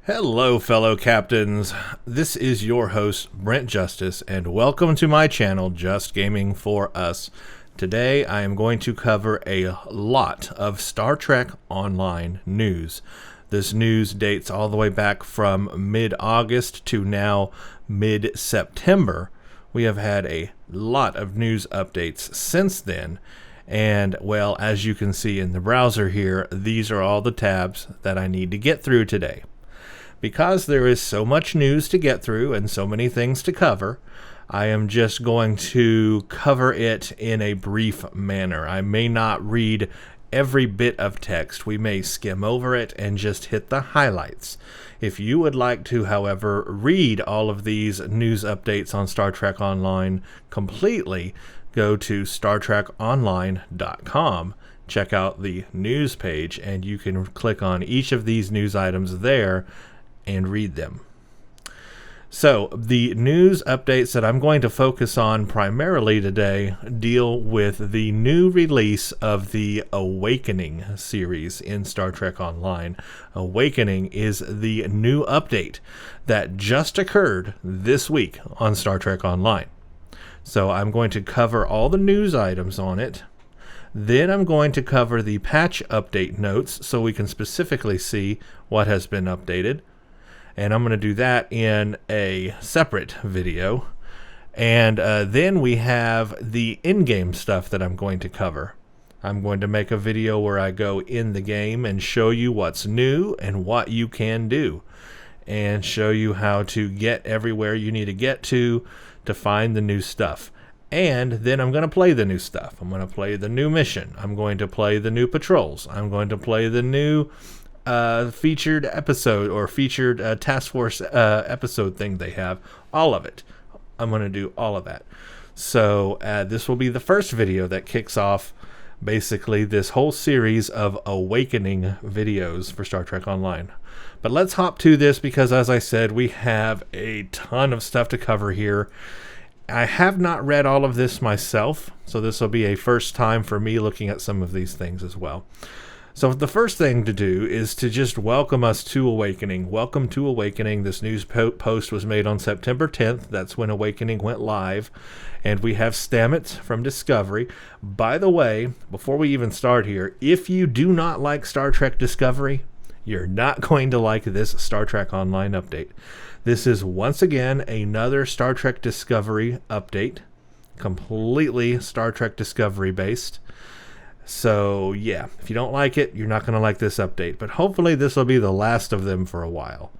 Hello, fellow captains. This is your host, Brent Justice, and welcome to my channel, Just Gaming for Us. Today, I am going to cover a lot of Star Trek Online news. This news dates all the way back from mid-August to now mid-September. We have had a lot of news updates since then. And, well, as you can see in the browser here, these are all the tabs that I need to get through today. Because there is so much news to get through and so many things to cover, I am just going to cover it in a brief manner. I may not read every bit of text. We may skim over it and just hit the highlights. If you would like to, however, read all of these news updates on Star Trek Online completely, go to StarTrekOnline.com. Check out the news page, and you can click on each of these news items there and read them. So the news updates that I'm going to focus on primarily today deal with the new release of the Awakening series in Star Trek Online. Awakening is the new update that just occurred this week on Star Trek Online. So I'm going to cover all the news items on it. Then I'm going to cover the patch update notes so we can specifically see what has been updated. And I'm going to do that in a separate video. And then we have the in-game stuff that I'm going to cover. I'm going to make a video where I go in the game and show you what's new and what you can do. And show you how to get everywhere you need to get to find the new stuff. And then I'm going to play the new stuff. I'm going to play the new mission. I'm going to play the new patrols. I'm going to play the new featured episode or featured task force episode thing they have. All of it. I'm going to do all of that. So this will be the first video that kicks off basically this whole series of Awakening videos for Star Trek Online. But let's hop to this because, as I said, we have a ton of stuff to cover here. I have not read all of this myself, so this will be a first time for me looking at some of these things as well. So the first thing to do is to just welcome us to Awakening. Welcome to Awakening. This news post was made on September 10th. That's when Awakening went live. And we have Stamets from Discovery. By the way, before we even start here, if you do not like Star Trek Discovery, you're not going to like this Star Trek Online update. This is once again another Star Trek Discovery update. Completely Star Trek Discovery based. So, yeah, if you don't like it, you're not going to like this update. But hopefully this will be the last of them for a while.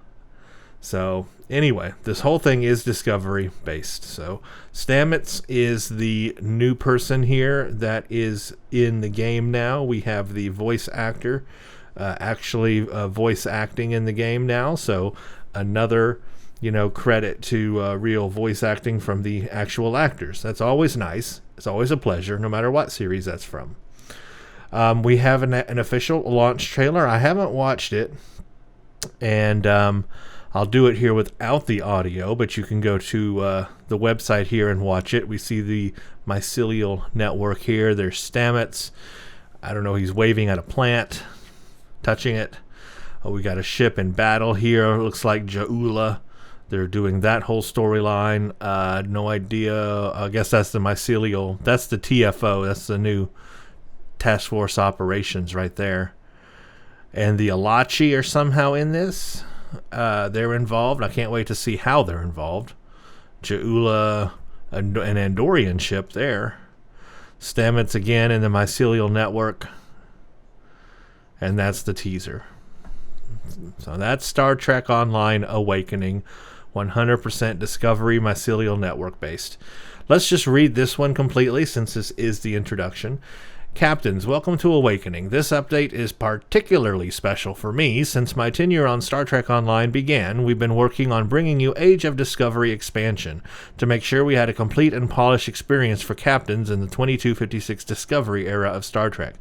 So, anyway, this whole thing is Discovery-based. So, Stamets is the new person here that is in the game now. We have the voice actor actually voice acting in the game now. So, another, credit to real voice acting from the actual actors. That's always nice. It's always a pleasure, no matter what series that's from. We have an official launch trailer. I haven't watched it, and I'll do it here without the audio, but you can go to the website here and watch it. We see the Mycelial network here. There's Stamets. I don't know, he's waving at a plant, touching it. We got a ship in battle here. It looks like Jaula. They're doing that whole storyline. No idea. I guess that's the Mycelial. That's the TFO. That's the new Task Force Operations right there. And the Elachi are somehow in this. They're involved. I can't wait to see how they're involved. Jaula, an Andorian ship there. Stamets again in the Mycelial network. And that's the teaser. So that's Star Trek Online Awakening. 100% Discovery Mycelial network based. Let's just read this one completely since this is the introduction. Captains, welcome to Awakening. This update is particularly special for me since my tenure on Star Trek Online began. We've been working on bringing you Age of Discovery expansion to make sure we had a complete and polished experience for captains in the 2256 Discovery era of Star Trek.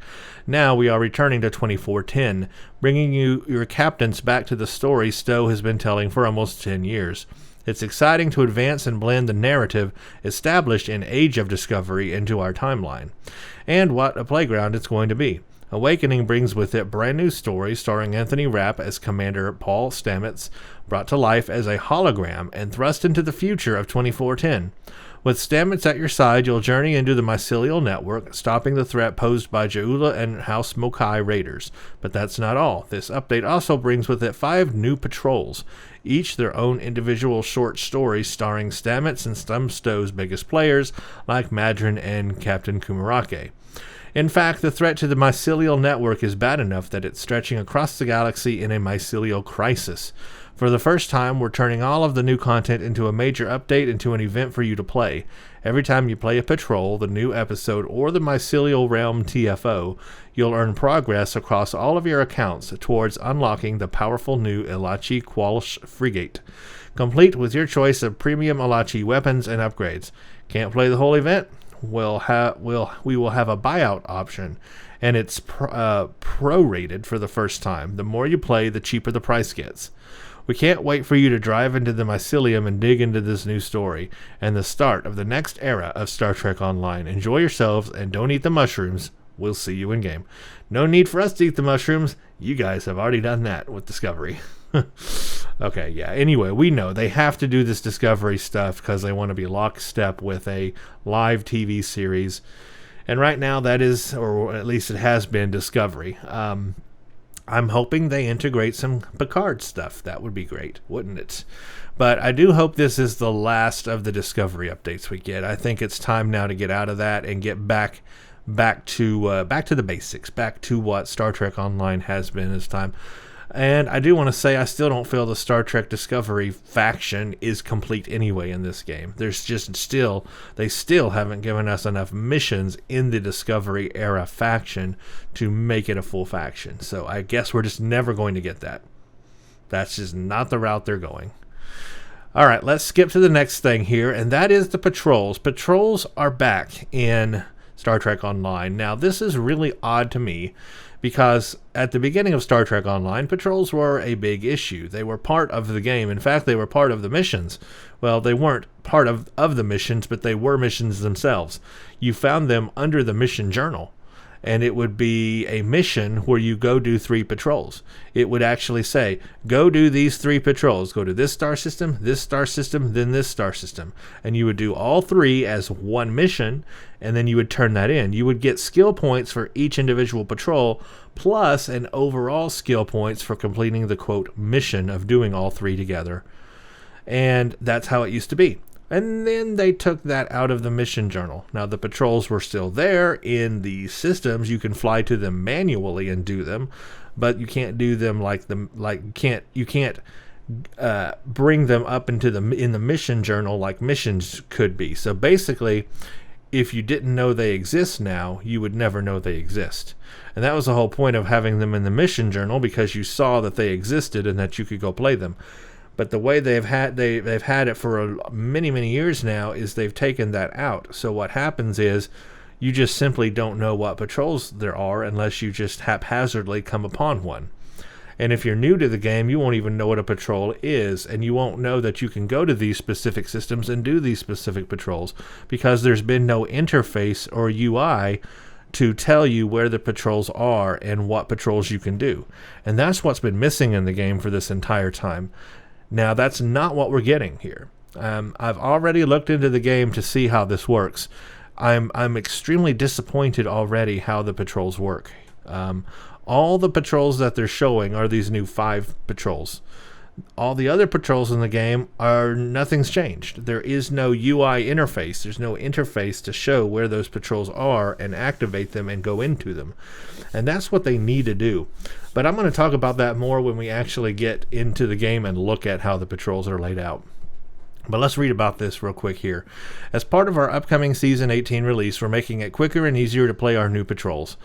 Now we are returning to 2410, bringing you your captains back to the story Stowe has been telling for almost 10 years. It's exciting to advance and blend the narrative established in Age of Discovery into our timeline. And what a playground it's going to be. Awakening brings with it brand new stories starring Anthony Rapp as Commander Paul Stamets, brought to life as a hologram and thrust into the future of 2410. With Stamets at your side, you'll journey into the Mycelial network, stopping the threat posed by Jaula and House Mokai raiders. But that's not all. This update also brings with it 5 new patrols, each their own individual short stories starring Stamets and Stumstow's biggest players, like Madron and Captain Kumarake. In fact, the threat to the Mycelial network is bad enough that it's stretching across the galaxy in a mycelial crisis. For the first time, we're turning all of the new content into a major update, into an event for you to play. Every time you play a patrol, the new episode, or the Mycelial Realm TFO, you'll earn progress across all of your accounts towards unlocking the powerful new Elachi Qualsh frigate, complete with your choice of premium Elachi weapons and upgrades. Can't play the whole event? We will have a buyout option, and it's prorated for the first time. The more you play, the cheaper the price gets. We can't wait for you to drive into the Mycelium and dig into this new story, and the start of the next era of Star Trek Online. Enjoy yourselves, and don't eat the mushrooms. We'll see you in game. No need for us to eat the mushrooms. You guys have already done that with Discovery. Okay, yeah. Anyway, we know they have to do this Discovery stuff because they want to be lockstep with a live TV series. And right now that is, or at least it has been, Discovery. I'm hoping they integrate some Picard stuff. That would be great, wouldn't it? But I do hope this is the last of the Discovery updates we get. I think it's time now to get out of that and get back to the basics, back to what Star Trek Online has been this time. And I do want to say I still don't feel the Star Trek Discovery faction is complete anyway in this game. There's just they still haven't given us enough missions in the Discovery era faction to make it a full faction. So I guess we're just never going to get that. That's just not the route they're going. All right, let's skip to the next thing here, and that is the patrols. Patrols are back in Star Trek Online. Now, this is really odd to me, because at the beginning of Star Trek Online, patrols were a big issue. They were part of the game. In fact, they were part of the missions. Well, they weren't part of the missions, but they were missions themselves. You found them under the mission journal, and it would be a mission where you go do 3 patrols. It would actually say, go do these 3 patrols. Go to this star system, then this star system. And you would do all 3 as one mission, and then you would turn that in. You would get skill points for each individual patrol, plus an overall skill points for completing the, quote, mission of doing all 3 together. And that's how it used to be. And then they took that out of the mission journal. Now, the patrols were still there in the systems. You can fly to them manually and do them, but you can't do them you can't bring them up in the mission journal like missions could be. So basically, if you didn't know they exist now, you would never know they exist. And that was the whole point of having them in the mission journal, because you saw that they existed and that you could go play them. But the way they've had it for many years now is they've taken that out. So what happens is you just simply don't know what patrols there are unless you just haphazardly come upon one. And if you're new to the game, you won't even know what a patrol is, and you won't know that you can go to these specific systems and do these specific patrols, because there's been no interface or UI to tell you where the patrols are and what patrols you can do. And that's what's been missing in the game for this entire time. Now, that's not what we're getting here. I've already looked into the game to see how this works. I'm extremely disappointed already how the patrols work. All the patrols that they're showing are these new 5 patrols. All the other patrols in the game are nothing's changed. There is no UI interface. There's no interface to show where those patrols are and activate them and go into them. And that's what they need to do. But I'm going to talk about that more when we actually get into the game and look at how the patrols are laid out. But let's read about this real quick here. As part of our upcoming Season 18 release, we're making it quicker and easier to play our new patrols.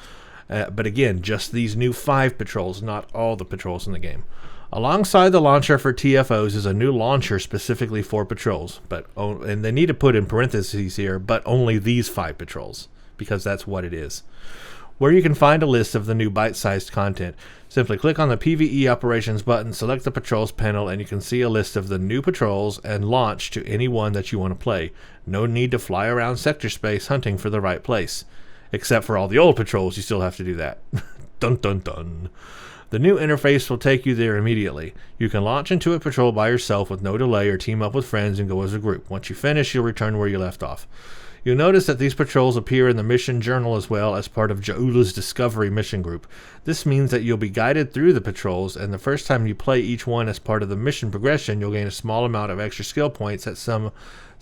But again, just these new 5 patrols, not all the patrols in the game. Alongside the launcher for TFOs is a new launcher specifically for patrols, and they need to put in parentheses here, but only these 5 patrols, because that's what it is. Where you can find a list of the new bite-sized content. Simply click on the PvE Operations button, select the Patrols panel, and you can see a list of the new patrols and launch to any one that you want to play. No need to fly around sector space hunting for the right place. Except for all the old patrols, you still have to do that. Dun dun dun. The new interface will take you there immediately. You can launch into a patrol by yourself with no delay or team up with friends and go as a group. Once you finish, you'll return where you left off. You'll notice that these patrols appear in the mission journal as well as part of Jaula's Discovery mission group. This means that you'll be guided through the patrols, and the first time you play each one as part of the mission progression, you'll gain a small amount of extra skill points at some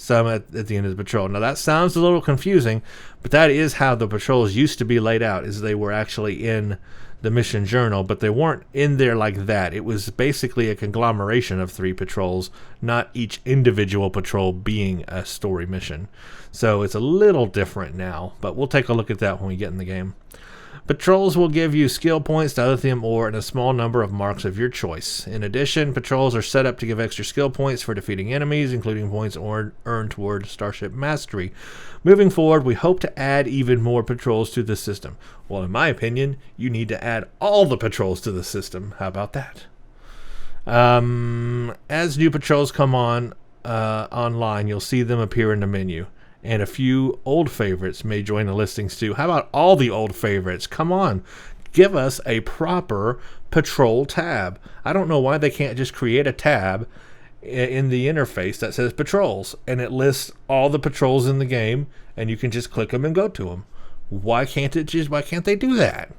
at the end of the patrol. Now that sounds a little confusing, but that is how the patrols used to be laid out, is they were actually in the mission journal, but they weren't in there like that. It was basically a conglomeration of 3 patrols, not each individual patrol being a story mission. So it's a little different now, but we'll take a look at that when we get in the game. Patrols will give you skill points, dilithium ore, and a small number of marks of your choice. In addition, patrols are set up to give extra skill points for defeating enemies, including points earned toward Starship Mastery. Moving forward, we hope to add even more patrols to the system. Well, in my opinion, you need to add all the patrols to the system. How about that? As new patrols come online, you'll see them appear in the menu. And a few old favorites may join the listings too. How about all the old favorites? Come on, give us a proper patrol tab. I don't know why they can't just create a tab in the interface that says patrols, and it lists all the patrols in the game, and you can just click them and go to them. Why can't they do that?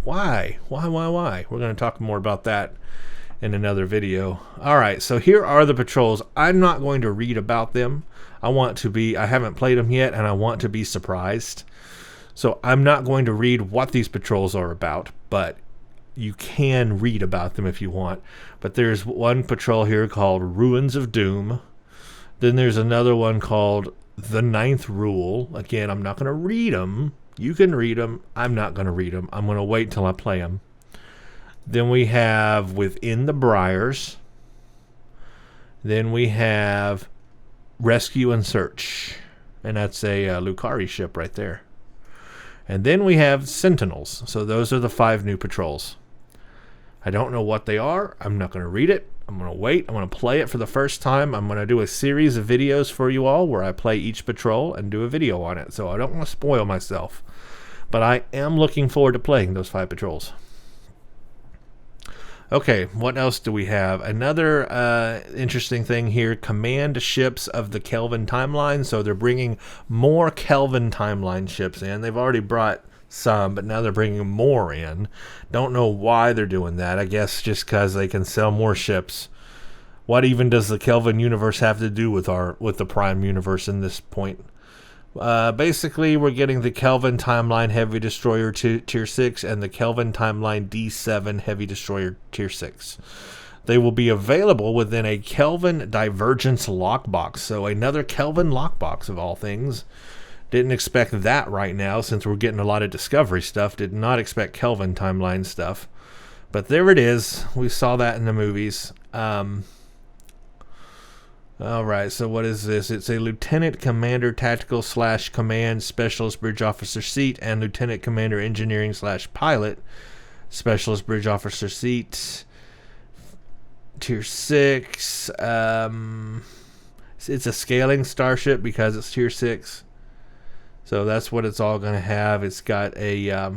Why? We're going to talk more about that in another video. All right, so here are the patrols. I'm not going to read about them. I haven't played them yet, and I want to be surprised. So I'm not going to read what these patrols are about, but you can read about them if you want. But there's one patrol here called Ruins of Doom. Then there's another one called The Ninth Rule. Again, I'm not going to read them. You can read them. I'm not going to read them. I'm going to wait till I play them. Then we have Within the Briars. Then we have Rescue and Search, and that's a Lucari ship right there. And then we have Sentinels. So those are the 5 new patrols. I don't know what they are. I'm not going to read it. I'm going to wait. I'm going to play it for the first time. I'm going to do a series of videos for you all where I play each patrol and do a video on it. So I don't want to spoil myself, but I am looking forward to playing those 5 patrols. Okay, what else do we have? Another interesting thing here, command ships of the Kelvin timeline. So they're bringing more Kelvin timeline ships in. They've already brought some, but now they're bringing more in. Don't know why they're doing that. I guess just because they can sell more ships. What even does the Kelvin universe have to do with the Prime universe in this point? Basically, we're getting the Kelvin Timeline Heavy Destroyer Tier 6 and the Kelvin Timeline D7 Heavy Destroyer Tier 6. They will be available within a Kelvin Divergence lockbox. So another Kelvin lockbox of all things. Didn't expect that right now since we're getting a lot of Discovery stuff. Did not expect Kelvin Timeline stuff. But there it is. We saw that in the movies. Alright, so what is this? It's a Lieutenant Commander Tactical / Command Specialist Bridge Officer seat and Lieutenant Commander Engineering / Pilot Specialist Bridge Officer seat. Tier 6. It's a scaling starship because it's Tier 6. So that's what it's all going to have. It's got a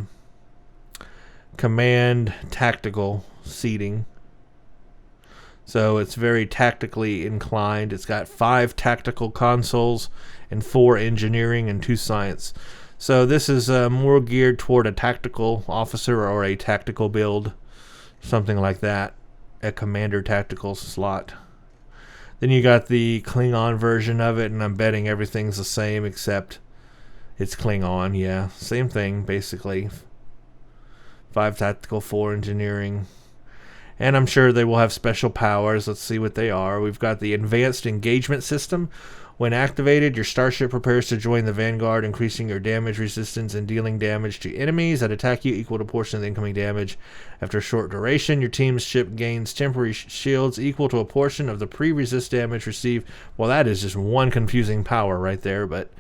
Command Tactical seating. So it's very tactically inclined. It's got 5 tactical consoles and 4 engineering and 2 science. So this is more geared toward a tactical officer or a tactical build, something like that, a commander tactical slot. Then you got the Klingon version of it, and I'm betting everything's the same except it's Klingon. Yeah, same thing basically. 5 tactical, 4 engineering. And I'm sure they will have special powers. Let's see what they are. We've got the Advanced Engagement System. When activated, your starship prepares to join the Vanguard, increasing your damage resistance and dealing damage to enemies that attack you equal to a portion of the incoming damage. After a short duration, your team's ship gains temporary shields equal to a portion of the pre-resist damage received. Well, that is just one confusing power right there, but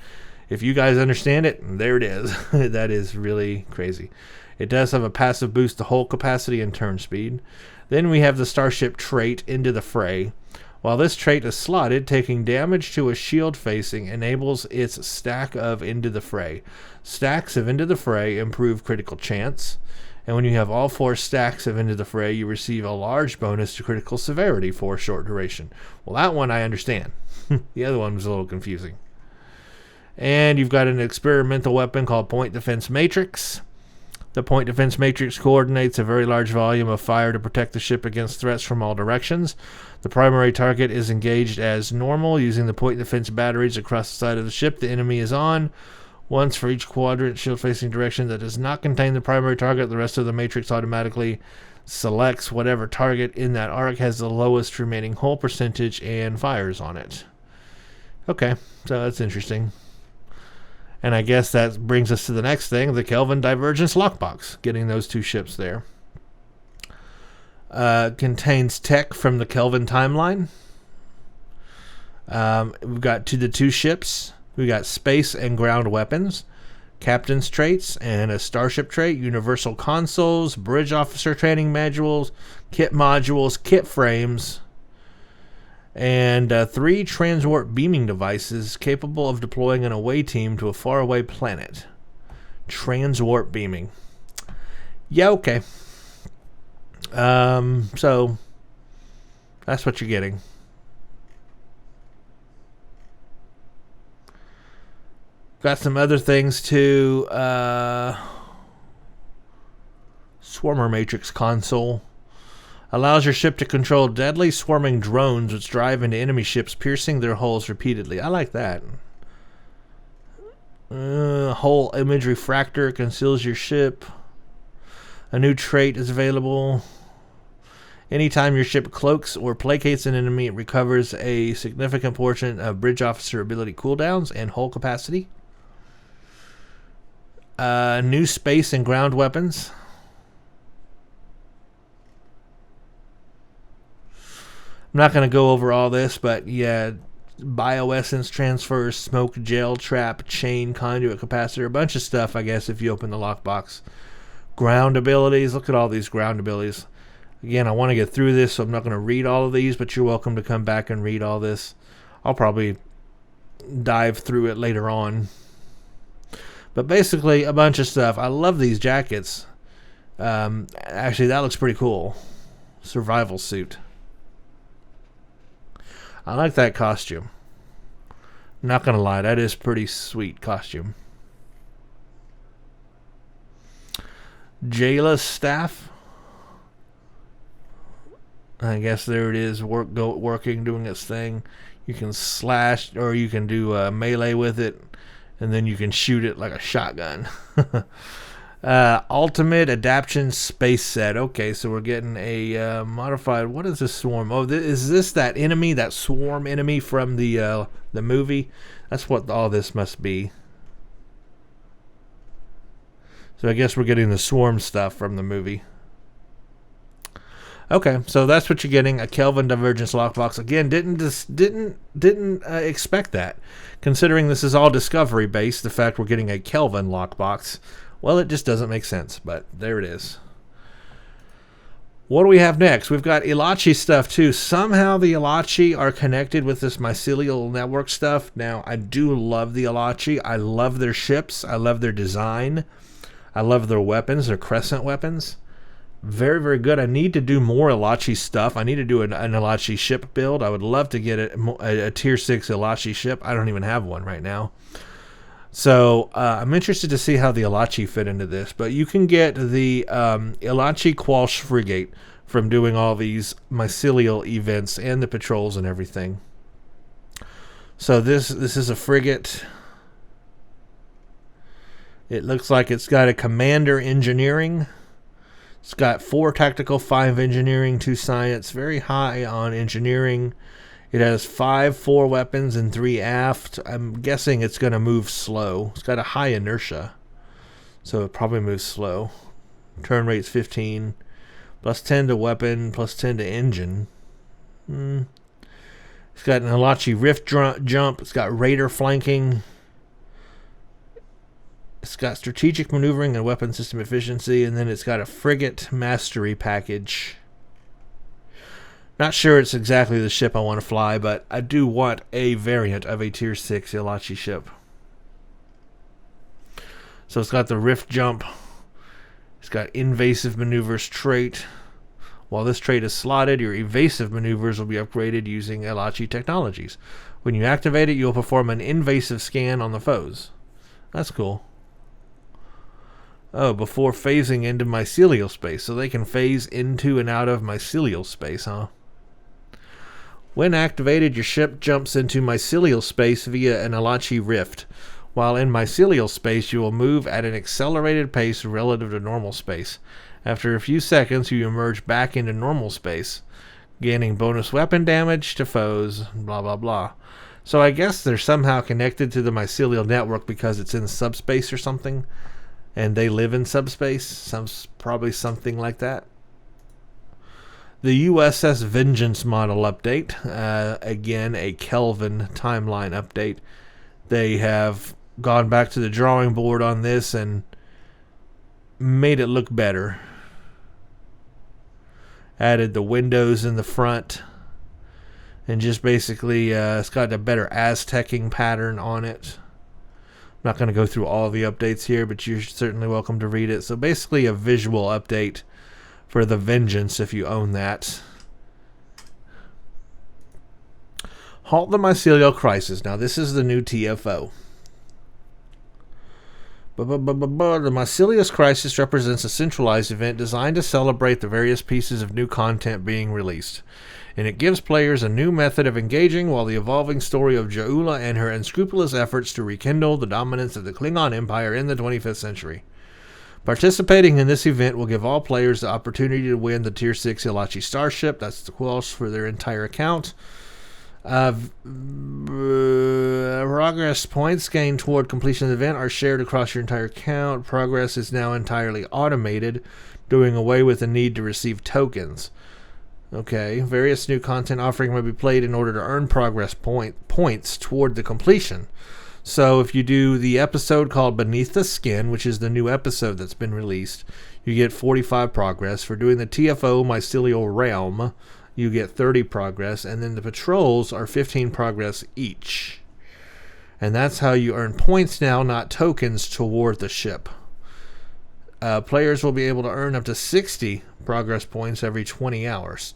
if you guys understand it, there it is. That is really crazy. It does have a passive boost to hull capacity and turn speed. Then we have the starship trait, Into the Fray. While this trait is slotted, taking damage to a shield facing enables its stack of Into the Fray. Stacks of Into the Fray improve critical chance, And when you have all 4 stacks of Into the Fray, you receive a large bonus to critical severity for a short duration. Well, that one I understand. The other one was a little confusing. And you've got an experimental weapon called Point Defense Matrix. The Point Defense Matrix coordinates a very large volume of fire to protect the ship against threats from all directions. The primary target is engaged as normal, using the Point Defense batteries across the side of the ship the enemy is on. Once for each quadrant shield-facing direction that does not contain the primary target, the rest of the matrix automatically selects whatever target in that arc has the lowest remaining hull percentage and fires on it. Okay, so that's interesting. And I guess that brings us to the next thing, the Kelvin Divergence Lockbox, getting those 2 ships there. Contains tech from the Kelvin timeline. We've got the 2 ships. We got space and ground weapons, captain's traits, and a starship trait, universal consoles, bridge officer training modules, kit frames, and 3 transwarp beaming devices capable of deploying an away team to a faraway planet. Transwarp beaming. Yeah, okay. So that's what you're getting. Got some other things too. Swarmer Matrix console. Allows your ship to control deadly swarming drones which drive into enemy ships, piercing their hulls repeatedly. I like that. Hull image refractor conceals your ship. A new trait is available. Anytime your ship cloaks or placates an enemy, it recovers a significant portion of bridge officer ability cooldowns and hull capacity. New space and ground weapons. I'm not going to go over all this, but yeah, bioessence transfers, smoke gel trap, chain conduit capacitor, a bunch of stuff, I guess, if you open the lockbox. Ground abilities. Look at all these ground abilities. Again, I want to get through this, so I'm not going to read all of these, but you're welcome to come back and read all this. I'll probably dive through it later on. But basically, a bunch of stuff. I love these jackets. Actually, that looks pretty cool. Survival suit. I like that costume. Not going to lie, that is pretty sweet costume. Jayla's staff. I guess there it is, working, doing its thing. You can slash, or you can do melee with it, and then you can shoot it like a shotgun. Ultimate Adaptation Space Set. Okay, so we're getting a modified. What is this swarm? Oh, is this that enemy, that swarm enemy from the movie? That's what all this must be. So I guess we're getting the swarm stuff from the movie. Okay, so that's what you're getting, a Kelvin Divergence Lockbox. Again, didn't expect that. Considering this is all Discovery based, the fact we're getting a Kelvin Lockbox, well, it just doesn't make sense, but there it is. What do we have next? We've got Elachi stuff too. Somehow the Elachi are connected with this Mycelial network stuff. Now, I do love the Elachi. I love their ships. I love their design. I love their weapons, their crescent weapons. Very, very good. I need to do more Elachi stuff. I need to do an Elachi ship build. I would love to get a tier 6 Elachi ship. I don't even have one right now. So I'm interested to see how the Elachi fit into this. But you can get the Elachi Qualsh frigate from doing all these mycelial events and the patrols and everything. So this is a frigate. It looks like it's got a commander engineering. It's got 4 tactical, 5 engineering, 2 science. Very high on engineering. It has 5 4 weapons and 3 aft. I'm guessing it's going to move slow. It's got a high inertia, so it probably moves slow. Turn rate's 15. Plus 10 to weapon, plus 10 to engine. It's got an Elachi rift jump. It's got raider flanking. It's got strategic maneuvering and weapon system efficiency, and then it's got a frigate mastery package. Not sure it's exactly the ship I want to fly, but I do want a variant of a tier 6 Elachi ship. So it's got the rift jump. It's got invasive maneuvers trait. While this trait is slotted, your evasive maneuvers will be upgraded using Elachi technologies. When you activate it, you'll perform an invasive scan on the foes. That's cool. Oh, before phasing into mycelial space. So they can phase into and out of mycelial space, huh? When activated, your ship jumps into mycelial space via an Elachi rift. While in mycelial space, you will move at an accelerated pace relative to normal space. After a few seconds, you emerge back into normal space, gaining bonus weapon damage to foes, blah blah blah. So I guess they're somehow connected to the mycelial network because it's in subspace or something, and they live in subspace. Probably something like that. The USS Vengeance model update. Again, a Kelvin timeline update. They have gone back to the drawing board on this and made it look better. Added the windows in the front. And just basically, it's got a better Aztecing pattern on it. I'm not going to go through all the updates here, but you're certainly welcome to read it. So basically a visual update for the Vengeance if you own that. Halt the Mycelial Crisis. Now this is the new TFO. The Mycelial Crisis represents a centralized event designed to celebrate the various pieces of new content being released. And it gives players a new method of engaging while the evolving story of Jaula and her unscrupulous efforts to rekindle the dominance of the Klingon Empire in the 25th century. Participating in this event will give all players the opportunity to win the Tier 6 Elachi starship. That's the Quelch for their entire account. Progress points gained toward completion of the event are shared across your entire account. Progress is now entirely automated, doing away with the need to receive tokens. Okay, various new content offering may be played in order to earn progress points toward the completion. So if you do the episode called Beneath the Skin, which is the new episode that's been released, you get 45 progress. For doing the TFO Mycelial Realm, you get 30 progress, and then the patrols are 15 progress each. And that's how you earn points now, not tokens, toward the ship. Players will be able to earn up to 60 progress points every 20 hours.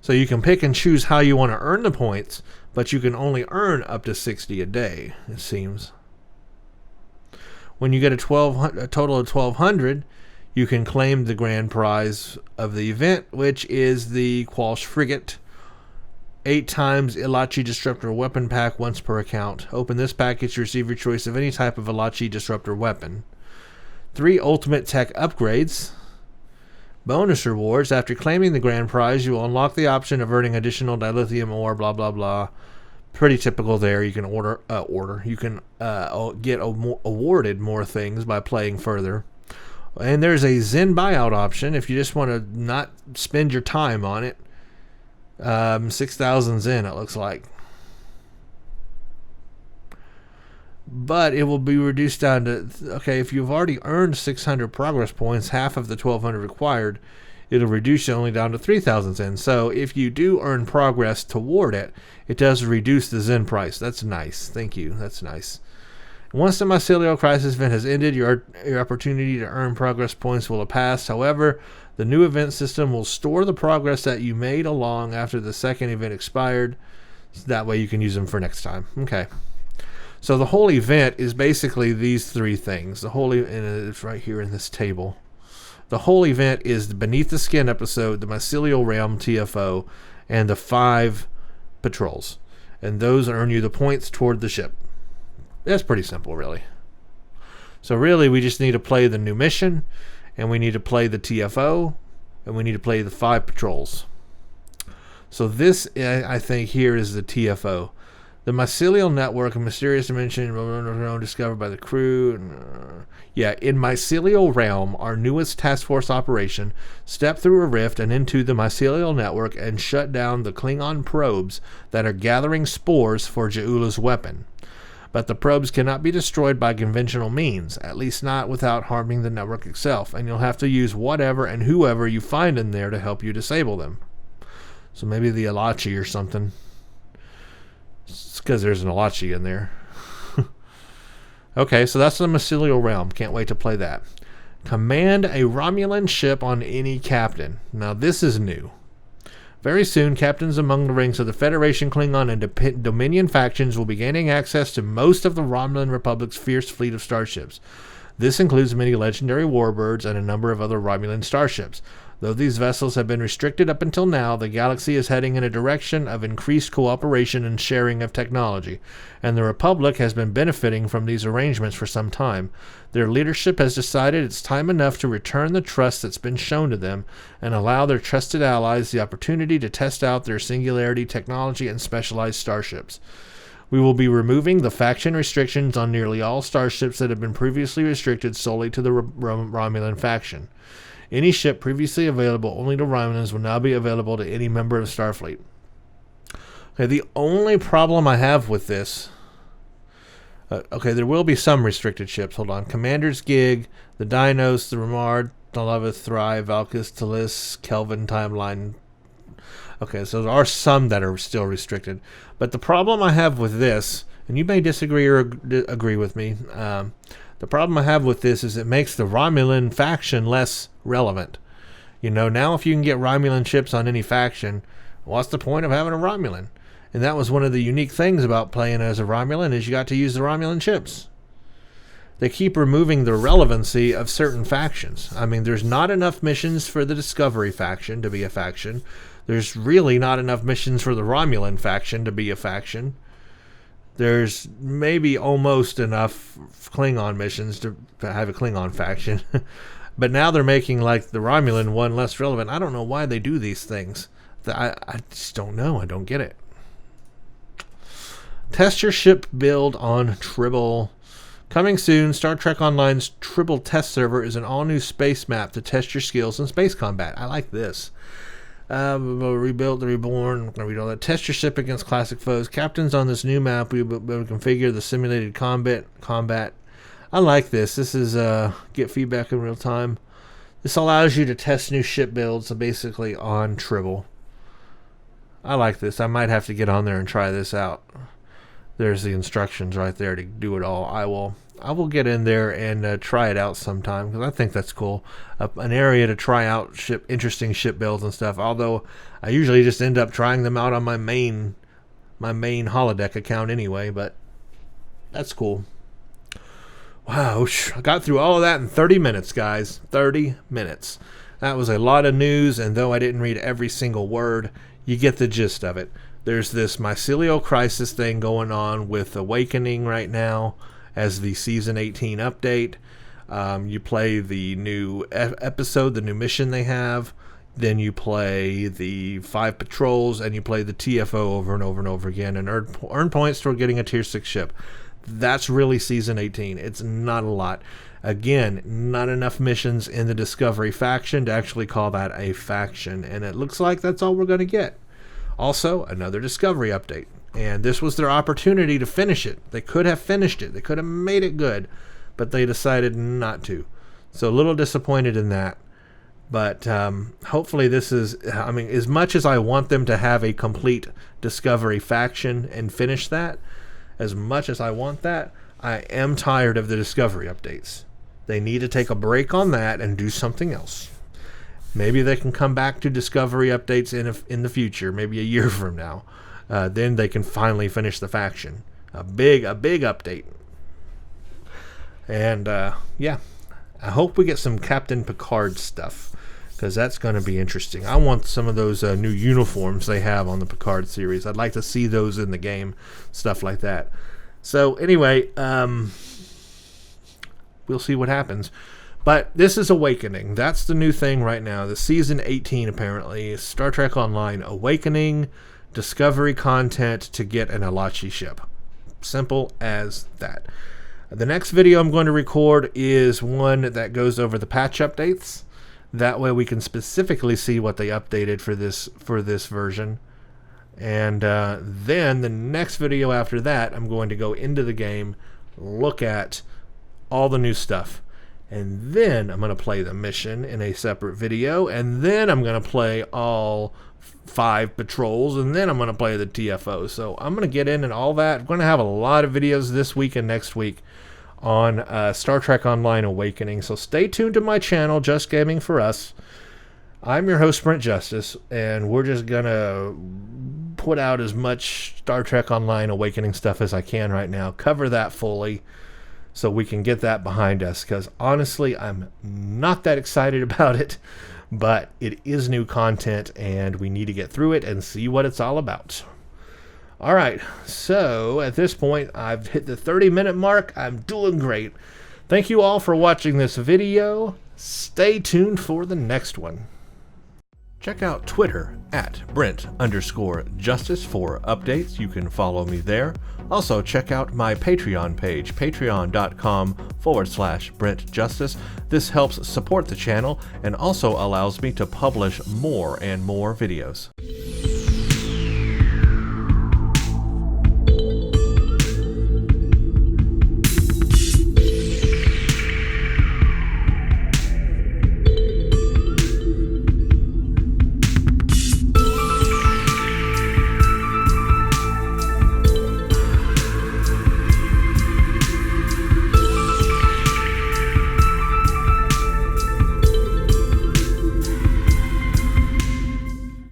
So you can pick and choose how you want to earn the points, but you can only earn up to 60 a day, it seems. When you get a total of 1,200, you can claim the grand prize of the event, which is the Quelch frigate. 8 times Elachi Disruptor weapon pack once per account. Open this package to receive your choice of any type of Elachi Disruptor weapon. 3 ultimate tech upgrades. Bonus rewards. After claiming the grand prize, you will unlock the option of earning additional dilithium ore, blah, blah, blah. Pretty typical there. You can You can get awarded more things by playing further. And there's a Zen buyout option if you just want to not spend your time on it. 6,000 Zen, it looks like. But it will be reduced down to, okay, if you've already earned 600 progress points, half of the 1,200 required, it'll reduce you only down to 3,000 Zen. So if you do earn progress toward it, it does reduce the Zen price. That's nice. Thank you. That's nice. Once the Mycelial Crisis event has ended, your opportunity to earn progress points will have passed. However, the new event system will store the progress that you made along after the second event expired. So that way you can use them for next time. Okay. So the whole event is basically these 3 things. And it's right here in this table. The whole event is the Beneath the Skin episode, the Mycelial Realm TFO, and the 5 patrols. And those earn you the points toward the ship. That's pretty simple, really. So really, we just need to play the new mission, and we need to play the TFO, and we need to play the 5 patrols. So this, I think, here is the TFO. The Mycelial Network, a mysterious dimension discovered by the crew. In Mycelial Realm, our newest task force operation, step through a rift and into the Mycelial Network and shut down the Klingon probes that are gathering spores for Jaula's weapon. But the probes cannot be destroyed by conventional means, at least not without harming the network itself, and you'll have to use whatever and whoever you find in there to help you disable them. So maybe the Elachi or something. It's because there's an Elachi in there. Okay, so that's the Mycelial realm. Can't wait to play that. Command a Romulan ship on any captain. Now this is new. Very soon, captains among the ranks of the Federation, Klingon, and Dominion factions will be gaining access to most of the Romulan Republic's fierce fleet of starships. This includes many legendary warbirds and a number of other Romulan starships. Though these vessels have been restricted up until now, the galaxy is heading in a direction of increased cooperation and sharing of technology, and the Republic has been benefiting from these arrangements for some time. Their leadership has decided it's time enough to return the trust that's been shown to them and allow their trusted allies the opportunity to test out their singularity technology and specialized starships. We will be removing the faction restrictions on nearly all starships that have been previously restricted solely to the Romulan faction. Any ship previously available only to Romulans will now be available to any member of Starfleet. Okay, the only problem I have with this... okay, there will be some restricted ships. Hold on. Commander's Gig, the Dinos, the Ramard, Talavith, Thrive, Valkis, Talis, Kelvin, Timeline. Okay, so there are some that are still restricted. But the problem I have with this, and you may disagree or agree with me, the problem I have with this is it makes the Romulan faction less relevant. You know, now if you can get Romulan ships on any faction, what's the point of having a Romulan? And that was one of the unique things about playing as a Romulan, is you got to use the Romulan ships. They keep removing the relevancy of certain factions. I mean, there's not enough missions for the Discovery faction to be a faction. There's really not enough missions for the Romulan faction to be a faction. There's maybe almost enough Klingon missions to have a Klingon faction. But now they're making like the Romulan one less relevant. I don't know why they do these things. I just don't know. I don't get it. Test your ship build on Tribble. Coming soon, Star Trek Online's Tribble test server is an all-new space map to test your skills in space combat. I like this. Rebuild the Reborn. Test your ship against classic foes. Captains on this new map will be able to configure the simulated combat. I like this. This is get feedback in real time. This allows you to test new ship builds basically on Tribble. I like this. I might have to get on there and try this out. There's the instructions right there to do it all. I will get in there and try it out sometime because I think that's cool. An area to try out interesting ship builds and stuff. Although I usually just end up trying them out on my main holodeck account anyway. But that's cool. Wow, I got through all of that in 30 minutes, guys. 30 minutes. That was a lot of news, and though I didn't read every single word, you get the gist of it. There's this mycelial crisis thing going on with Awakening right now as the Season 18 update. You play the new episode, the new mission they have. Then you play the 5 patrols, and you play the TFO over and over and over again, and earn points toward getting a Tier 6 ship. That's really Season 18. It's not a lot. Again, not enough missions in the Discovery faction to actually call that a faction, and it looks like that's all we're going to get. Also, another Discovery update, and this was their opportunity to finish it. They could have finished it. They could have made it good, but they decided not to. So a little disappointed in that. But hopefully this is, I mean, as much as I want them to have a complete Discovery faction and finish that, as much as I want that, I am tired of the Discovery updates. They need to take a break on that and do something else. Maybe they can come back to Discovery updates in the future, maybe a year from now. Then they can finally finish the faction. A big update. And yeah, I hope we get some Captain Picard stuff, because that's going to be interesting. I want some of those new uniforms they have on the Picard series. I'd like to see those in the game, stuff like that. So anyway, we'll see what happens. But this is Awakening. That's the new thing right now. The Season 18, apparently, is Star Trek Online Awakening Discovery content to get an Elachi ship. Simple as that. The next video I'm going to record is one that goes over the patch updates. That way we can specifically see what they updated for this version. And then the next video after that, I'm going to go into the game, look at all the new stuff. And then I'm going to play the mission in a separate video. And then I'm going to play all 5 patrols. And then I'm going to play the TFO. So I'm going to get in and all that. I'm going to have a lot of videos this week and next week on Star Trek Online Awakening. So stay tuned to my channel, Just Gaming for Us. I'm your host, Brent Justice, and we're just going to put out as much Star Trek Online Awakening stuff as I can right now, cover that fully, so we can get that behind us, because honestly, I'm not that excited about it, but it is new content, and we need to get through it and see what it's all about. Alright, so at this point, I've hit the 30-minute mark. I'm doing great. Thank you all for watching this video. Stay tuned for the next one. Check out Twitter at Brent_Justice for updates. You can follow me there. Also, check out my Patreon page, patreon.com/Brent Justice. This helps support the channel and also allows me to publish more and more videos.